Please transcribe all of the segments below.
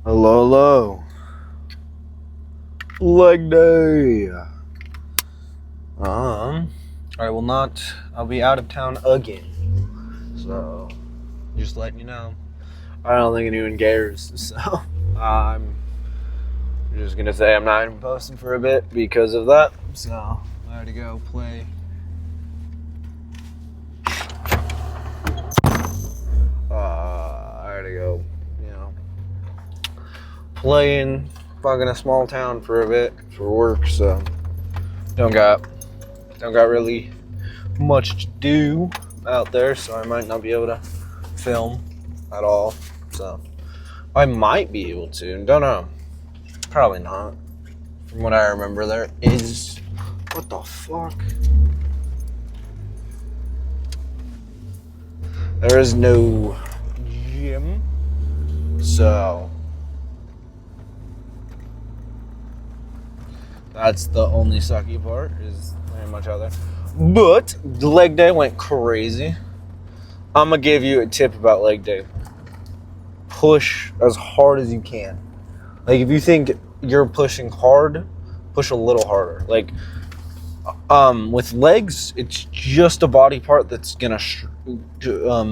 Hello, hello. Leg day. I will not. I'll be out of town again. So, just letting you know. I don't think anyone cares. So, I'm just gonna say I'm not even posting for a bit because of that. So, I had to go play. I had to go, play in fucking a small town for a bit for work. So, don't got really much to do out there, so I might not be able to film at all. So I might be able to, don't know. Probably not. From what I remember, there is, what the fuck? There is no gym, so that's the only sucky part, is very much out there. But the leg day went crazy. I'm gonna give you a tip about leg day. Push as hard as you can. Like, if you think you're pushing hard, push a little harder. Like, with legs, it's just a body part that's gonna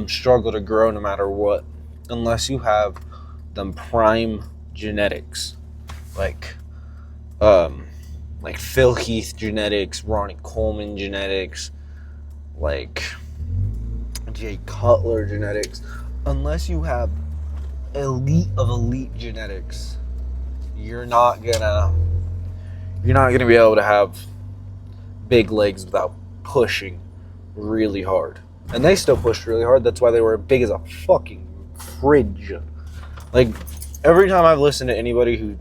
struggle to grow no matter what, unless you have them prime genetics, like Phil Heath genetics, Ronnie Coleman genetics, like Jay Cutler genetics. Unless you have elite of elite genetics, you're not gonna be able to have big legs without pushing really hard. And they still pushed really hard. That's why they were big as a fucking fridge. Like, every time I've listened to anybody who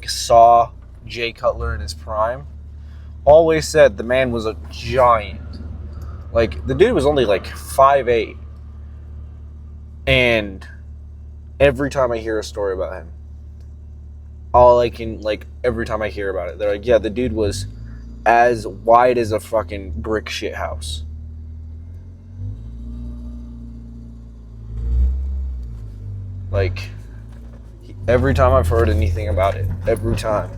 saw Jay Cutler in his prime, always said the man was a giant. Like, the dude was only 5'8", and every time I hear a story about him, every time I hear about it, they're like, yeah, the dude was as wide as a fucking brick shit house. Like, every time I've heard anything about it, every time,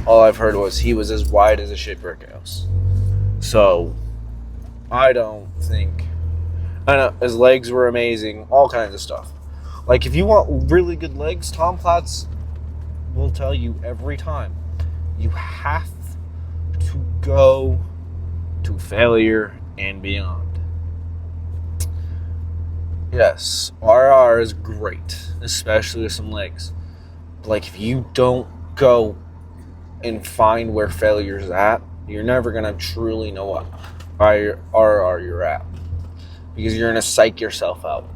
all I've heard was he was as wide as a shit brick house. So, I don't think... I know, his legs were amazing, all kinds of stuff. Like, if you want really good legs, Tom Platz will tell you every time, you have to go to failure and beyond. Yes, RR is great, especially with some legs. But if you don't go and find where failure's at, you're never gonna truly know what RR you're at. Because you're gonna psych yourself out.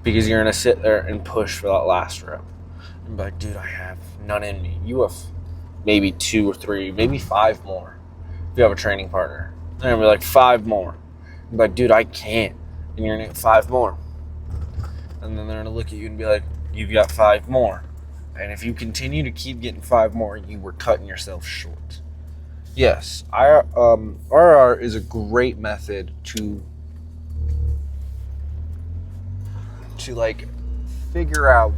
Because you're gonna sit there and push for that last rep. And be like, dude, I have none in me. You have maybe 2 or 3, maybe 5 more. If you have a training partner, they're gonna be like, 5 more. And be like, dude, I can't. And you're gonna get 5 more. And then they're gonna look at you and be like, you've got 5 more. And if you continue to keep getting 5 more, you were cutting yourself short. Yes, RR is a great method to figure out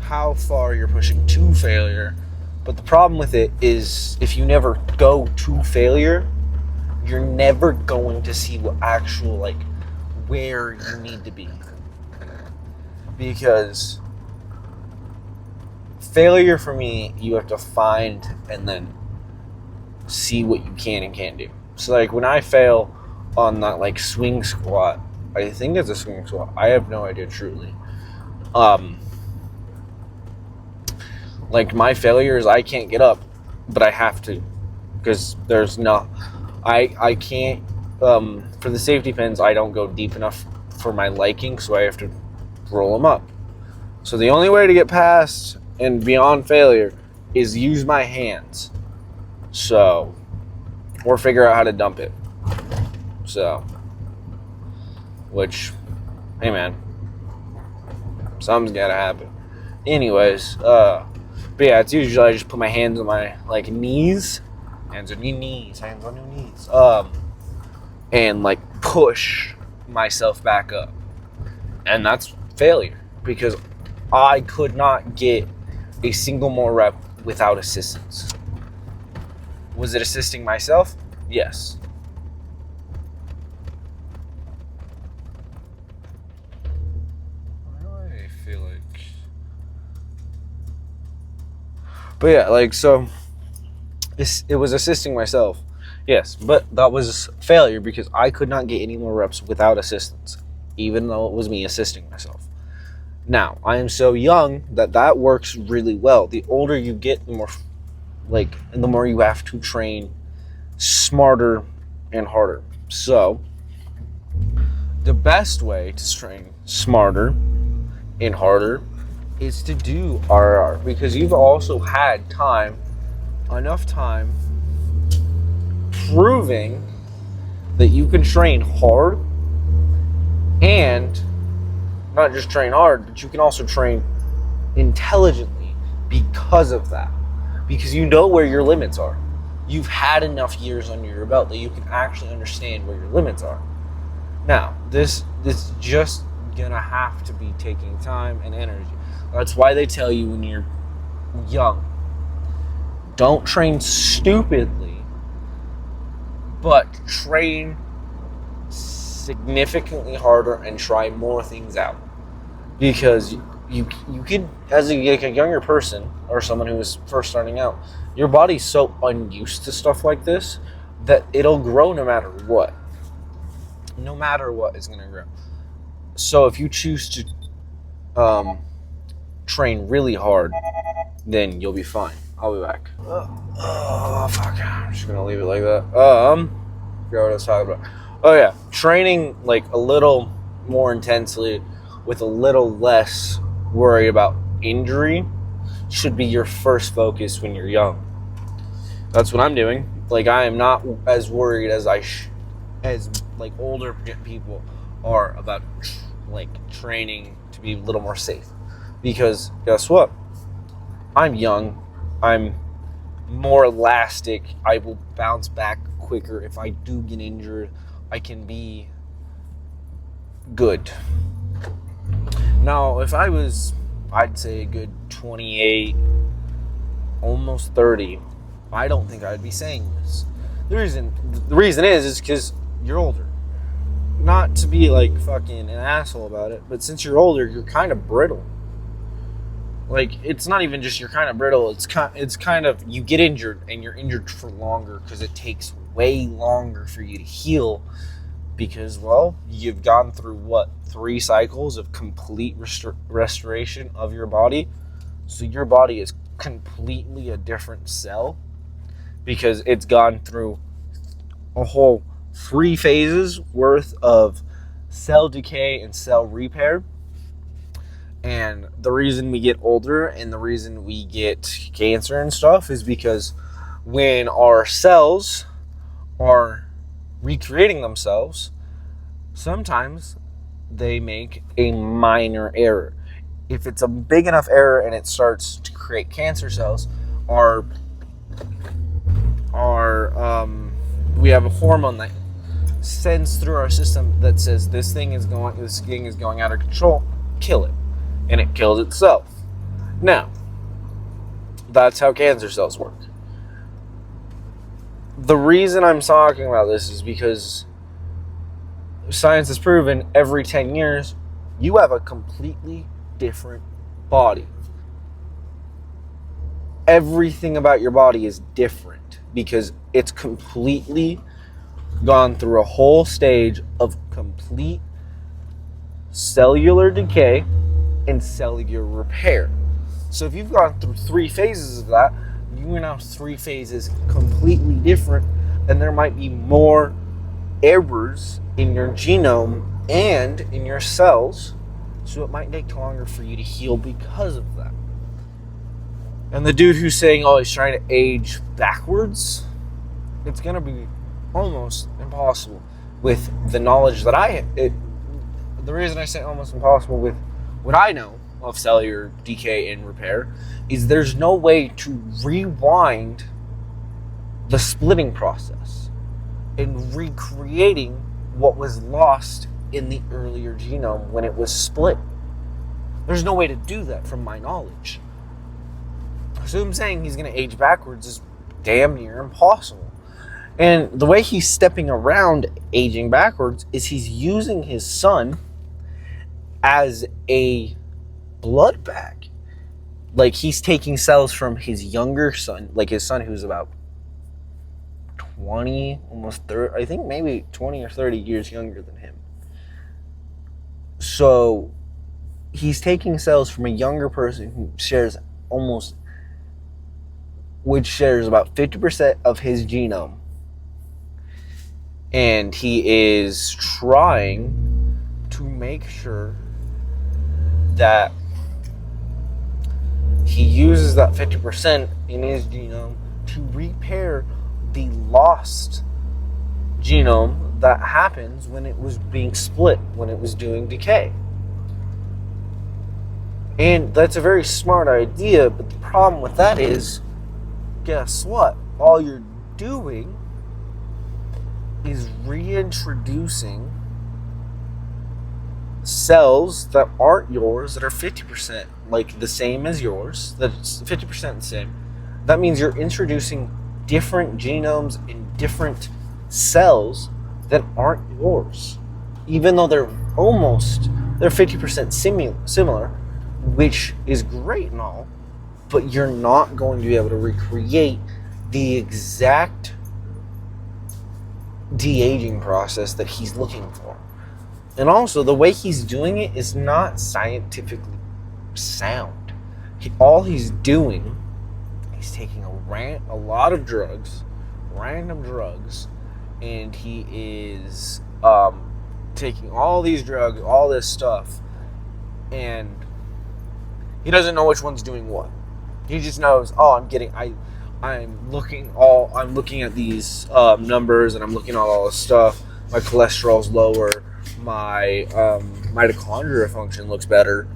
how far you're pushing to failure. But the problem with it is, if you never go to failure, you're never going to see what actual, where you need to be. Because failure, for me, you have to find and then see what you can and can't do. So, when I fail on that, swing squat, I think it's a swing squat. I have no idea, truly. My failure is I can't get up, but I have to. Because there's no... I can't... for the safety pins, I don't go deep enough for my liking, so I have to roll them up. So the only way to get past and beyond failure is use my hands. So, or figure out how to dump it. So, which, hey man, something's gotta happen. Anyways, but yeah, it's usually I just put my hands on my knees, hands on your knees, and push myself back up, and that's failure, because I could not get a single more rep without assistance. Was it assisting myself? Yes. Why do I feel like... But yeah, like, so it was assisting myself. Yes, but that was failure because I could not get any more reps without assistance, even though it was me assisting myself. Now, I am so young that works really well. The older you get, the more you have to train smarter and harder. So, the best way to train smarter and harder is to do RR, because you've also had enough time proving that you can train hard, and not just train hard, but you can also train intelligently because of that. Because you know where your limits are. You've had enough years under your belt that you can actually understand where your limits are. Now, this is just gonna have to be taking time and energy. That's why they tell you when you're young, don't train stupidly, but train significantly harder and try more things out. Because you could, as a younger person or someone who is first starting out, your body's so unused to stuff like this that it'll grow no matter what. No matter what, it's going to grow. So if you choose to train really hard, then you'll be fine. I'll be back. Oh, fuck. I'm just going to leave it like that. Forgot what I was talking about. Oh, yeah. Training like a little more intensely with a little less worry about injury should be your first focus when you're young. That's what I'm doing. Like, I am not as worried as like older people are about like training to be a little more safe. Because guess what? I'm young. I'm more elastic. I will bounce back quicker. If I do get injured, I can be good. Now, if I was, I'd say a good 28, almost 30, I don't think I'd be saying this. The reason is because you're older. Not to be like fucking an asshole about it, but since you're older, you're kind of brittle. Like, it's not even just you're kind of brittle. It's kind of you get injured and you're injured for longer because it takes way longer for you to heal. Because, well, you've gone through 3 cycles of complete restoration of your body. So your body is completely a different cell because it's gone through a whole 3 phases worth of cell decay and cell repair. And the reason we get older and the reason we get cancer and stuff is because when our cells are recreating themselves, sometimes they make a minor error. If it's a big enough error and it starts to create cancer cells, we have a hormone that sends through our system that says this thing is going out of control, kill it. And it kills itself. Now, that's how cancer cells work. The reason I'm talking about this is because science has proven every 10 years, you have a completely different body. Everything about your body is different because it's completely gone through a whole stage of complete cellular decay and cellular repair. So if you've gone through 3 phases of that, you are now 3 phases completely different, and there might be more errors in your genome and in your cells, so it might take longer for you to heal because of that. And the dude who's saying, oh, he's trying to age backwards, it's going to be almost impossible with the knowledge that the reason I say almost impossible with what I know of cellular decay and repair is there's no way to rewind the splitting process and recreating what was lost in the earlier genome when it was split. There's no way to do that from my knowledge. So him saying he's going to age backwards is damn near impossible. And the way he's stepping around aging backwards is he's using his son as a blood bag. Like, he's taking cells from his younger son, like his son who's about 20, almost 30, I think maybe 20 or 30 years younger than him. So he's taking cells from a younger person who shares about 50% of his genome. And he is trying to make sure that he uses that 50% in his genome to repair the lost genome that happens when it was being split, when it was doing decay. And that's a very smart idea, but the problem with that is, guess what? All you're doing is reintroducing cells that aren't yours, that are 50% like the same as yours, that's 50% the same. That means you're introducing different genomes in different cells that aren't yours, even though they're 50% similar, which is great and all, but you're not going to be able to recreate the exact de-aging process that he's looking for. And also, the way he's doing it is not scientifically sound. All he's doing is taking a lot of drugs, random drugs, and he is taking all these drugs, all this stuff, and he doesn't know which one's doing what. He just knows, I'm looking at these numbers, and I'm looking at all this stuff. My cholesterol's lower. My mitochondria function looks better.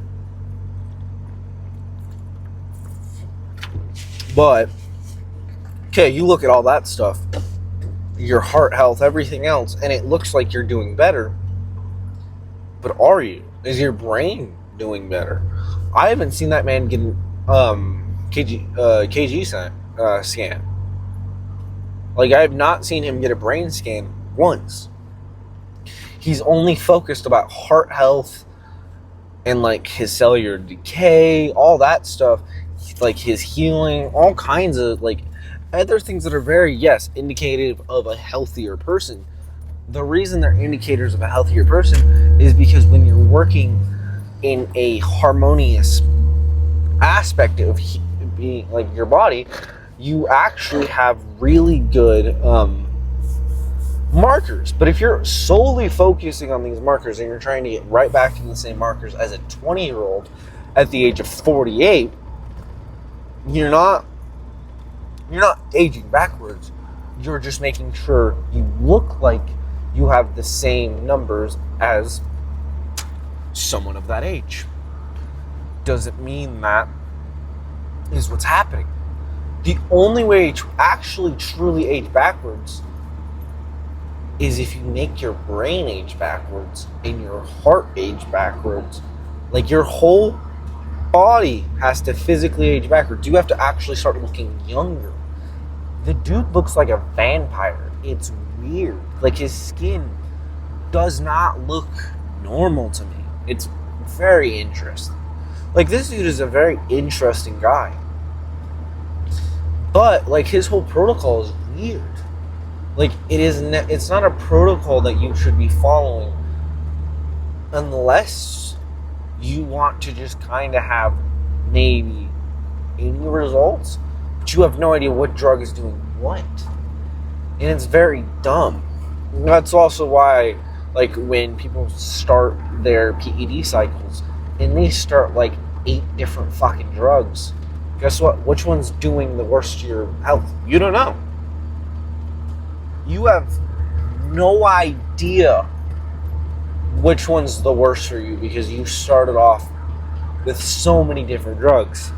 But, okay, you look at all that stuff, your heart health, everything else, and it looks like you're doing better. But are you? Is your brain doing better? I haven't seen that man get KG scan. Like, I have not seen him get a brain scan once. He's only focused about heart health and like his cellular decay, all that stuff, like his healing, all kinds of like other things that are very, yes, indicative of a healthier person. The reason they're indicators of a healthier person is because when you're working in a harmonious aspect of being like your body, you actually have really good markers. But if you're solely focusing on these markers and you're trying to get right back to the same markers as a 20-year-old at the age of 48, you're not aging backwards. You're just making sure you look like you have the same numbers as someone of that age. Doesn't mean that is what's happening. The only way to actually truly age backwards is if you make your brain age backwards and your heart age backwards. Like, your whole body has to physically age backwards. You have to actually start looking younger. The dude looks like a vampire. It's weird. Like, his skin does not look normal to me. It's very interesting. Like, this dude is a very interesting guy. But, like, his whole protocol is weird. Like, it's not a protocol that you should be following unless you want to just kind of have maybe 80 results, but you have no idea what drug is doing what. And it's very dumb. And that's also why, like, when people start their PED cycles and they start like 8 different fucking drugs, guess what? Which one's doing the worst to your health? You don't know. You have no idea which one's the worst for you because you started off with so many different drugs.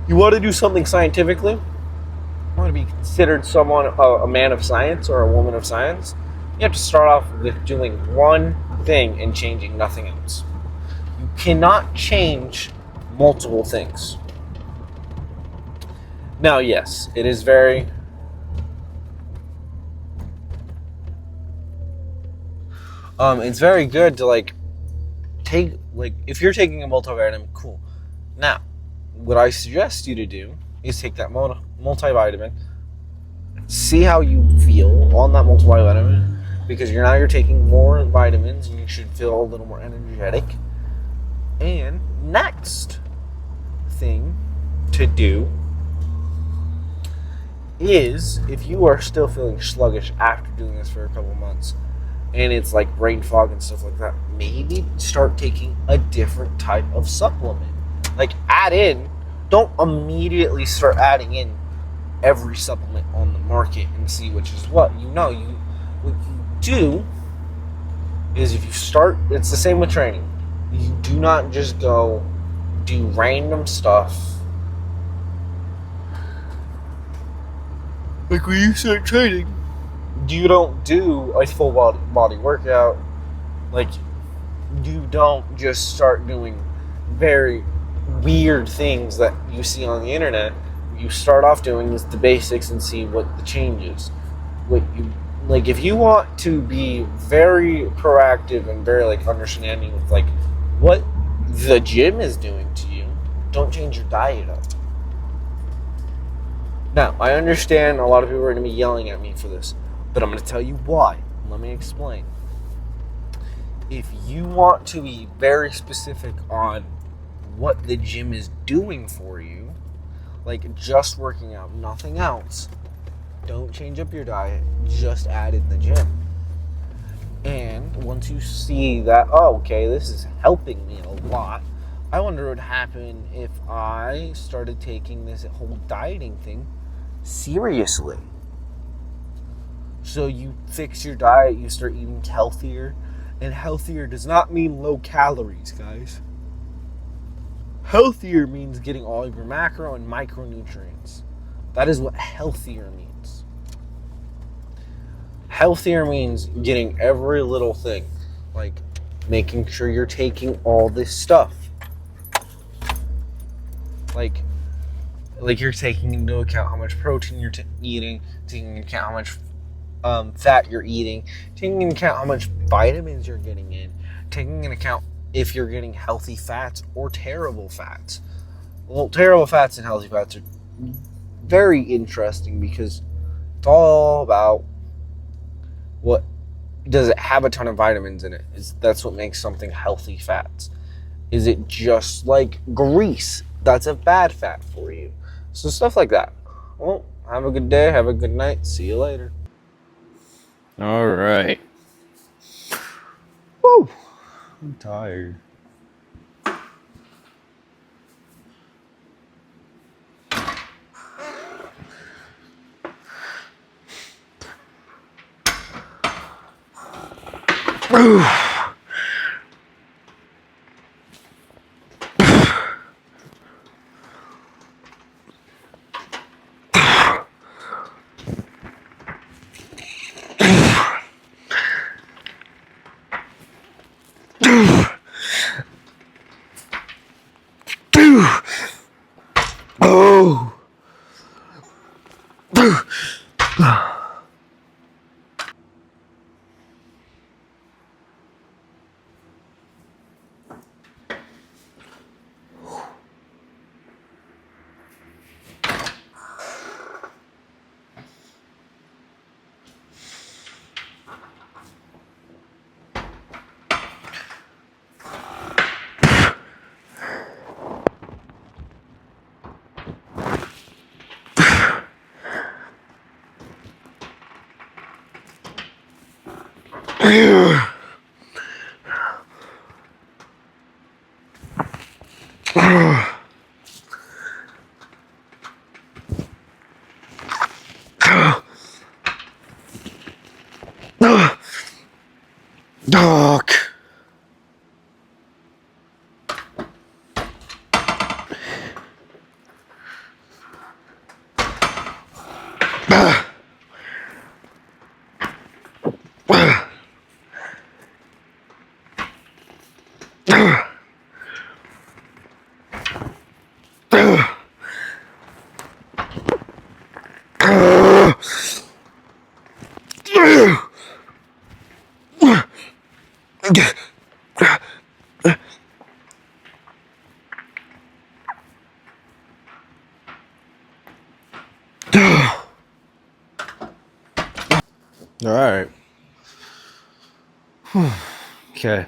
You want to do something scientifically? You want to be considered someone, a man of science or a woman of science? You have to start off with doing 1 thing and changing nothing else. You cannot change multiple things. Now, yes, it is very it's very good to take, if you're taking a multivitamin, cool. Now, what I suggest you to do is take that multivitamin, see how you feel on that multivitamin, because you're taking more vitamins and you should feel a little more energetic. And next thing to do is, if you are still feeling sluggish after doing this for a couple months, and it's like brain fog and stuff like that, maybe start taking a different type of supplement. Don't immediately start adding in every supplement on the market and see which is what. What you do is, if you start, it's the same with training. You do not just go do random stuff. Like when you start training, you don't do a full body workout. Like, you don't just start doing very weird things that you see on the internet. You start off doing is the basics and see what the changes. If you want to be very proactive and very understanding with what the gym is doing to you, don't change your diet up. Now, I understand a lot of people are going to be yelling at me for this, but I'm going to tell you why. Let me explain. If you want to be very specific on what the gym is doing for you, just working out, nothing else, don't change up your diet, just add in the gym. And once you see that, okay, this is helping me a lot, I wonder what would happen if I started taking this whole dieting thing seriously. So you fix your diet, you start eating healthier, and healthier does not mean low calories, guys. Healthier means getting all of your macro and micronutrients. That is what healthier means. Healthier means getting every little thing, making sure you're taking all this stuff. You're taking into account how much protein you're eating, taking into account how much fat you're eating, taking into account how much vitamins you're getting in, taking into account if you're getting healthy fats or terrible fats. Well, terrible fats and healthy fats are very interesting because it's all about what does it have a ton of vitamins in it. That's what makes something healthy fats. Is it just like grease? That's a bad fat for you. So stuff like that. Well, have a good day, have a good night, see you later. All right. Woo! I'm tired. Oh. Dog. All right. Okay.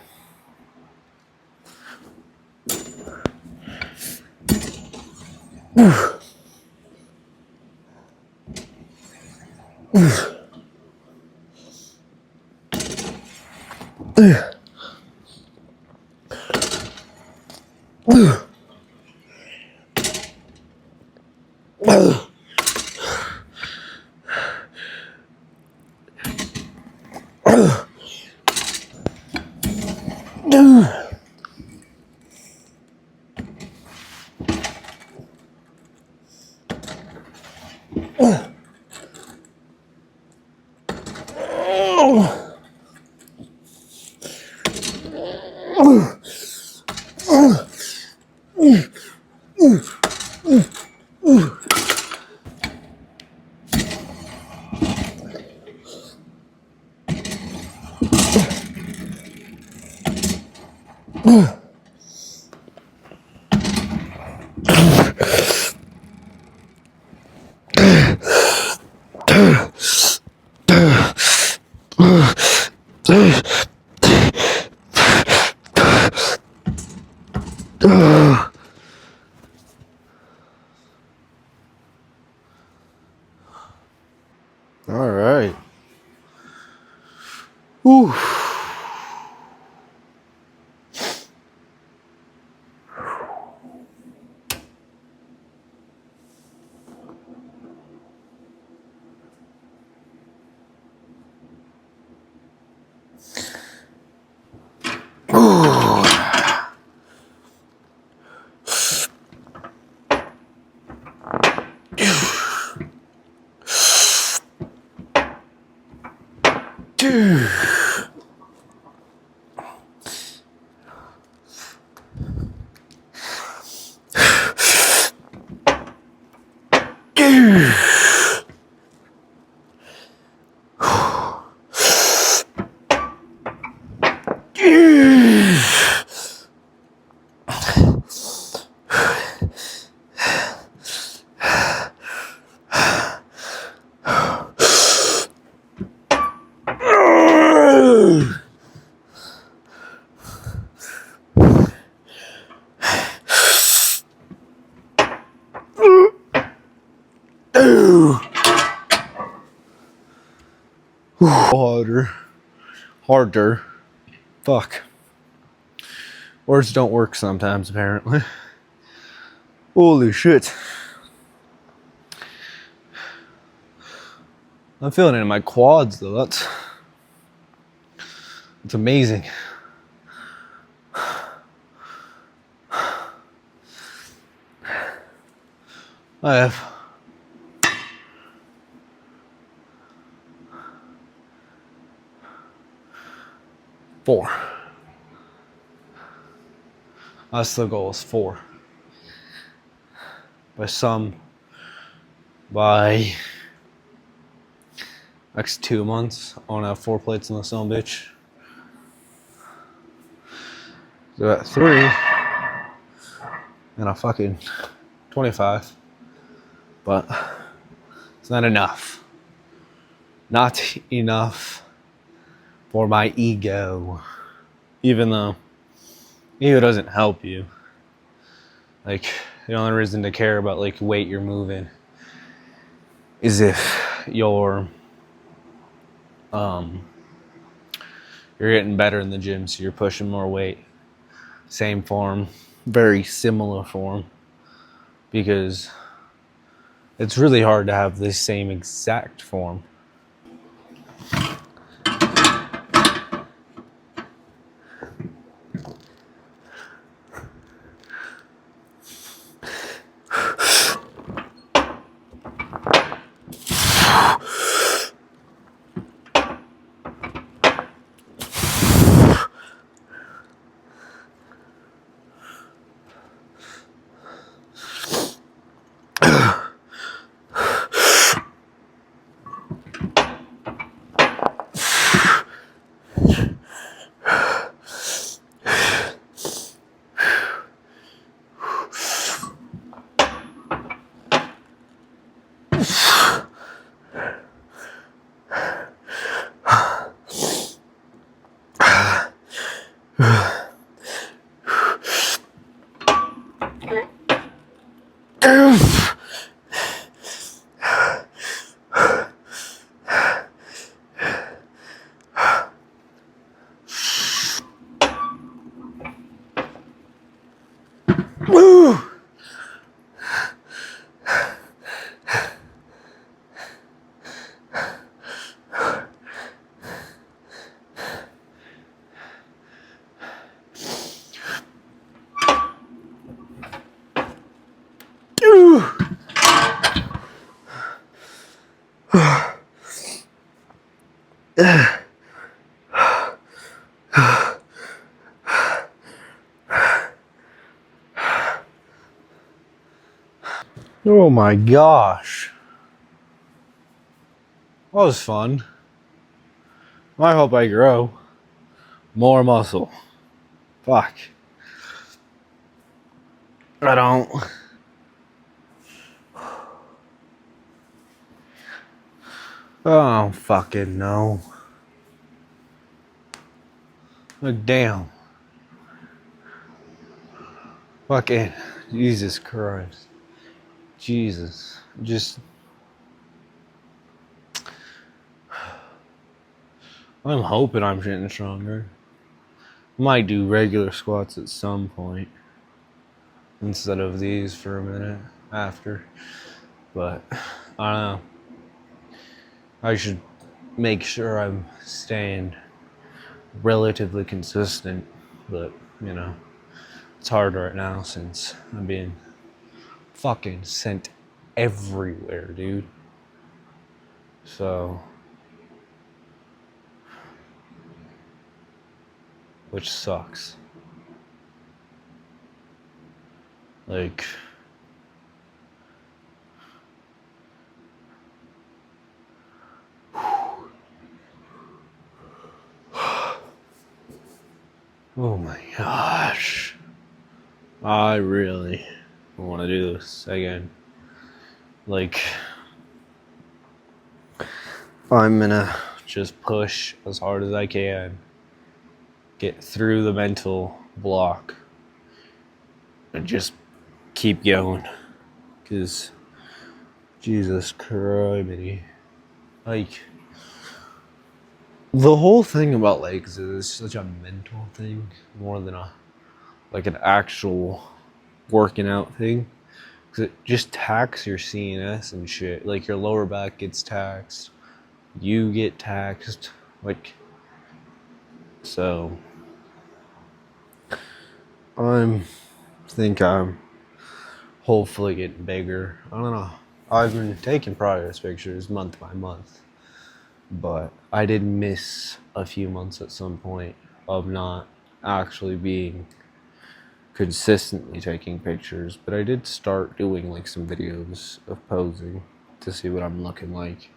All right. Whew. Harder. Fuck. Words don't work sometimes, apparently. Holy shit. I'm feeling it in my quads, though. That's amazing. I have 4. That's the goal, is 4. By next 2 months, I want to have 4 plates in the son bitch. So at 3, and a fucking 25. But it's not enough. Not enough for my ego. Even though ego doesn't help you. Like, the only reason to care about like weight you're moving is if you're getting better in the gym, so you're pushing more weight. Same form, very similar form, because it's really hard to have the same exact form. Woo! Oh my gosh. That was fun. I hope I grow more muscle. Fuck. I don't. Oh, fucking no. Look, damn. Fucking Jesus Christ. Jesus. Just. I'm hoping I'm getting stronger. Might do regular squats at some point instead of these for a minute after. But I don't know. I should make sure I'm staying relatively consistent, but you know, it's hard right now since I'm being fucking sent everywhere, dude. So, which sucks. Like, oh my gosh. I really want to do this again. Like, I'm gonna just push as hard as I can, get through the mental block, and just keep going. Because, Jesus Christ, like, the whole thing about legs is such a mental thing more than an actual working out thing. Because it just taxes your CNS and shit. Like, your lower back gets taxed. You get taxed. Like, so I think I'm hopefully getting bigger. I don't know. I've been taking progress pictures month by month, but I did miss a few months at some point of not actually being consistently taking pictures. But I did start doing like some videos of posing to see what I'm looking like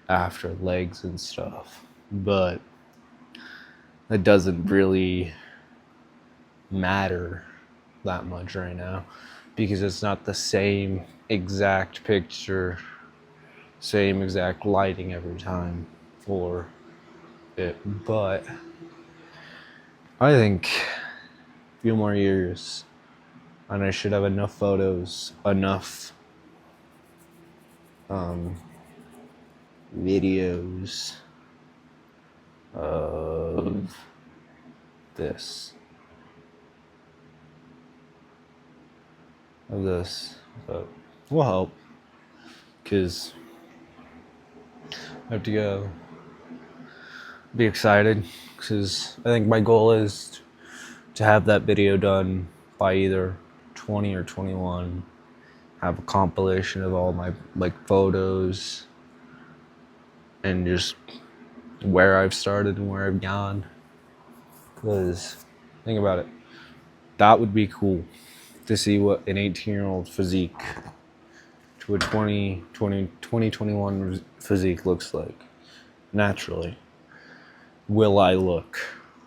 after legs and stuff. But it doesn't really matter that much right now because it's not the same exact picture, same exact lighting every time for it. But I think a few more years and I should have enough photos, enough videos of this. But we'll help, because I have to go. Be excited, because I think my goal is to have that video done by either 20 or 21. Have a compilation of all my like photos and just where I've started and where I've gone. Because think about it, that would be cool to see what an 18-year-old physique to a 2021 physique looks like naturally. Will I look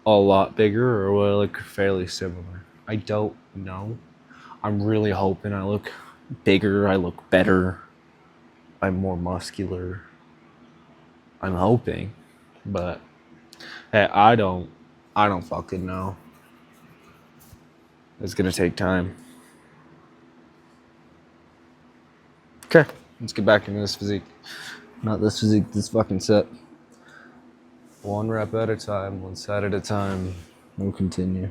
a lot bigger or will I look fairly similar? I don't know. I'm really hoping I look bigger, I look better, I'm more muscular. I'm hoping, but hey, I don't fucking know. It's gonna take time. Okay, let's get back into this physique. Not this physique, this fucking set. One rep at a time, one set at a time. We'll continue.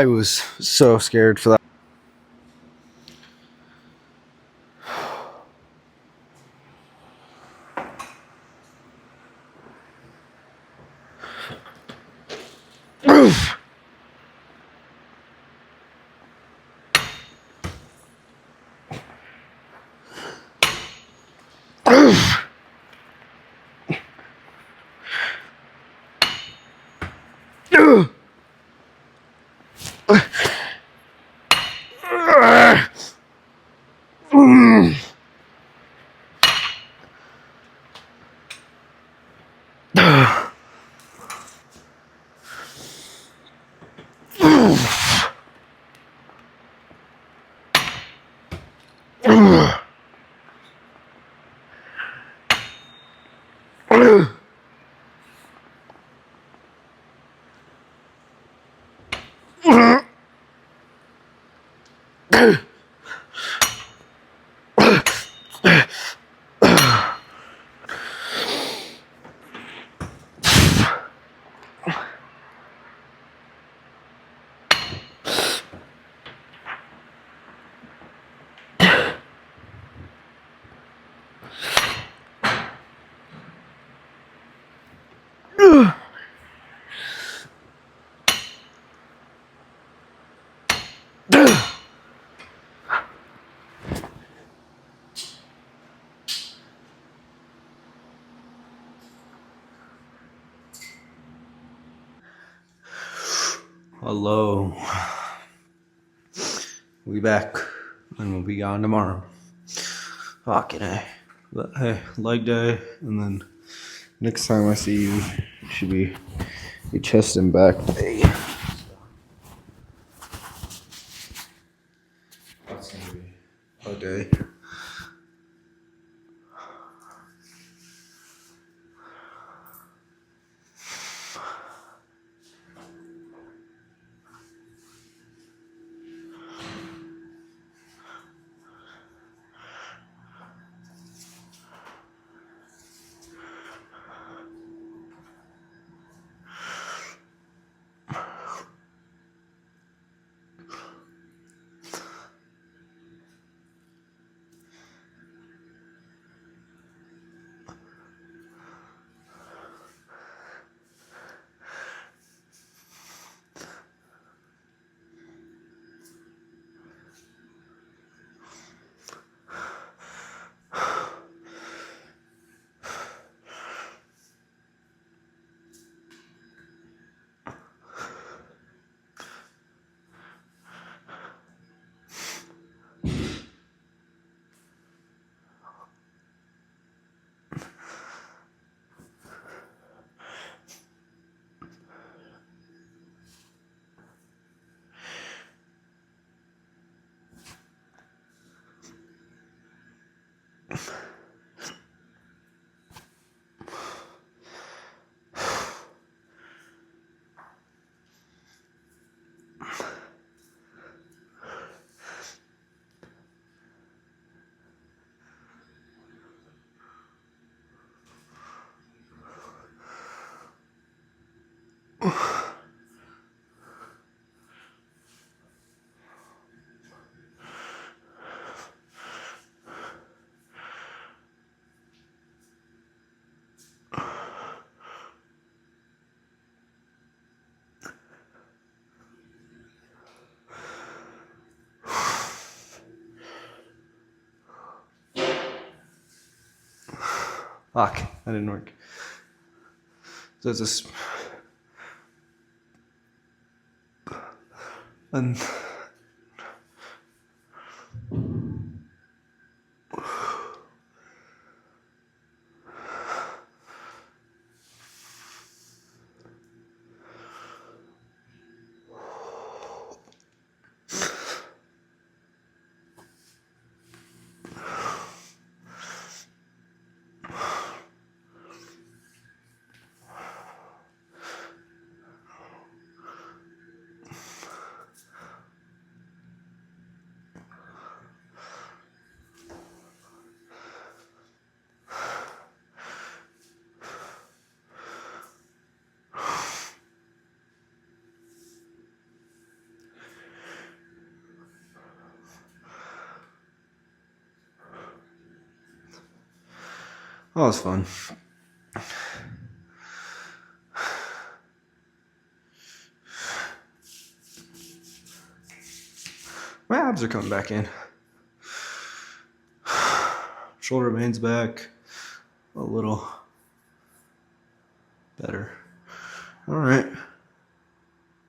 I was so scared for that. Hello. We back and we'll be gone tomorrow. Fucking A. But hey, leg day, and then next time I see you should be your chest and back day. That's gonna be a day. Fuck, that didn't work. So it's just. And. Oh, it was fun. My abs are coming back in. Shoulder veins back a little better. All right.